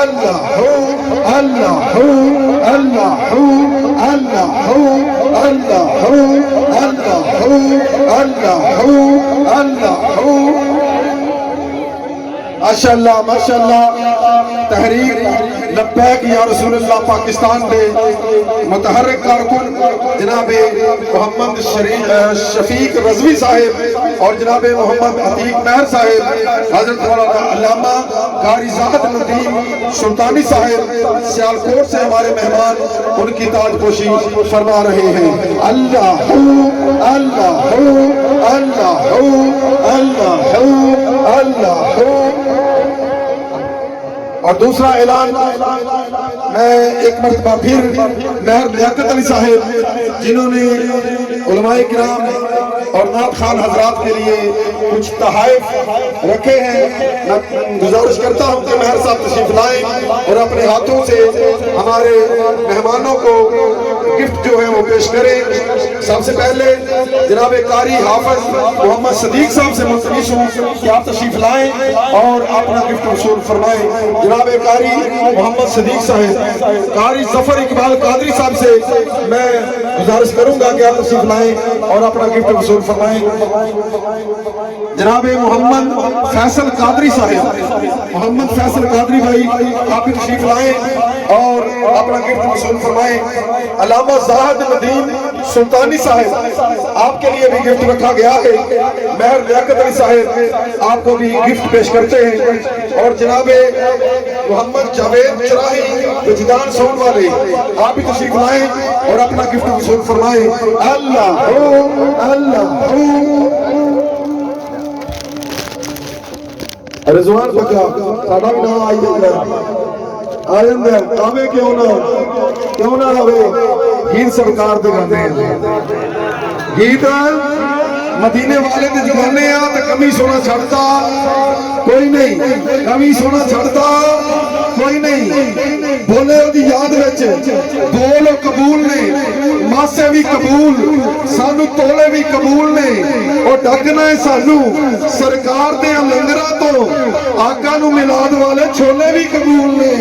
اللہ اللہ اللہ اللہ اللہ اللہ اللہ ماشاء اللہ ماشاء اللہ تحریک لبیک یا رسول اللہ پاکستان دے متحرک کارکن جناب محمد شفیق رضوی صاحب اور جناب محمد عتیق مہر صاحب، حضرت مولانا علامہ قاری زاہد ندیم سلطانی صاحب سیالکوٹ سے ہمارے مہمان ان کی تاج پوشی فرما رہے ہیں۔ اللہ اللہ اللہ اللہ اللہ۔ اور دوسرا اعلان میں ایک مرتبہ پھر مہر لیاقت علی صاحب جنہوں نے علماء کرام اور نعت خوان حضرات کے لیے کچھ تحائف رکھے ہیں، میں گزارش کرتا ہوں کہ مہر صاحب تشریف لائیں اور اپنے ہاتھوں سے ہمارے مہمانوں کو گفٹ جو ہے وہ پیش کریں۔ سب سے پہلے جناب قاری حافظ محمد صدیق صاحب سے ملتمس ہوں کہ آپ تشریف لائیں اور اپنا گفٹ وصول فرمائیں۔ جناب قاری محمد صدیق صاحب، قاری ظفر اقبال قادری صاحب سے میں گزارش کروں گا کہ آپ تشریف لائیں اور اپنا گفٹ وصول فرمائیں۔ جناب محمد فیصل قادری صاحب، محمد فیصل قادری بھائی آپ بھی تشریف لائیں اور اپنا گفٹ وصول فرمائیں۔ علامہ زاہد ندیم سلطانی صاحب، آپ کے لیے بھی گفٹ رکھا گیا ہے، مہر لیاقت علی صاحب آپ کو بھی گفٹ پیش کرتے ہیں۔ اور جناب محمد جاوید چراہی وجدان سون والے آپ بھی تشریف لائیں اور اپنا گفٹ وصول فرمائیں۔ اللہ اللہ رضوان بکا ساڑھا بھی نام آئی جاندہ ہے کامے کیوں نہ رہے گیت سرکار دے گانے ہیں، گیت مدینے والے دے جگانے ہیں تو کمی سونا چھڑتا کوئی نہیں، کمی سونا چھڑتا کوئی نہیں۔ بولے دی یاد ویچے بولو قبول نے، ماسے بھی قبول، سانو تولے بھی قبول نے، اور ڈھکنا ہے سانو سرکار دے لنگرہ تو آقا نو میلاد والے چھولے بھی قبول نے۔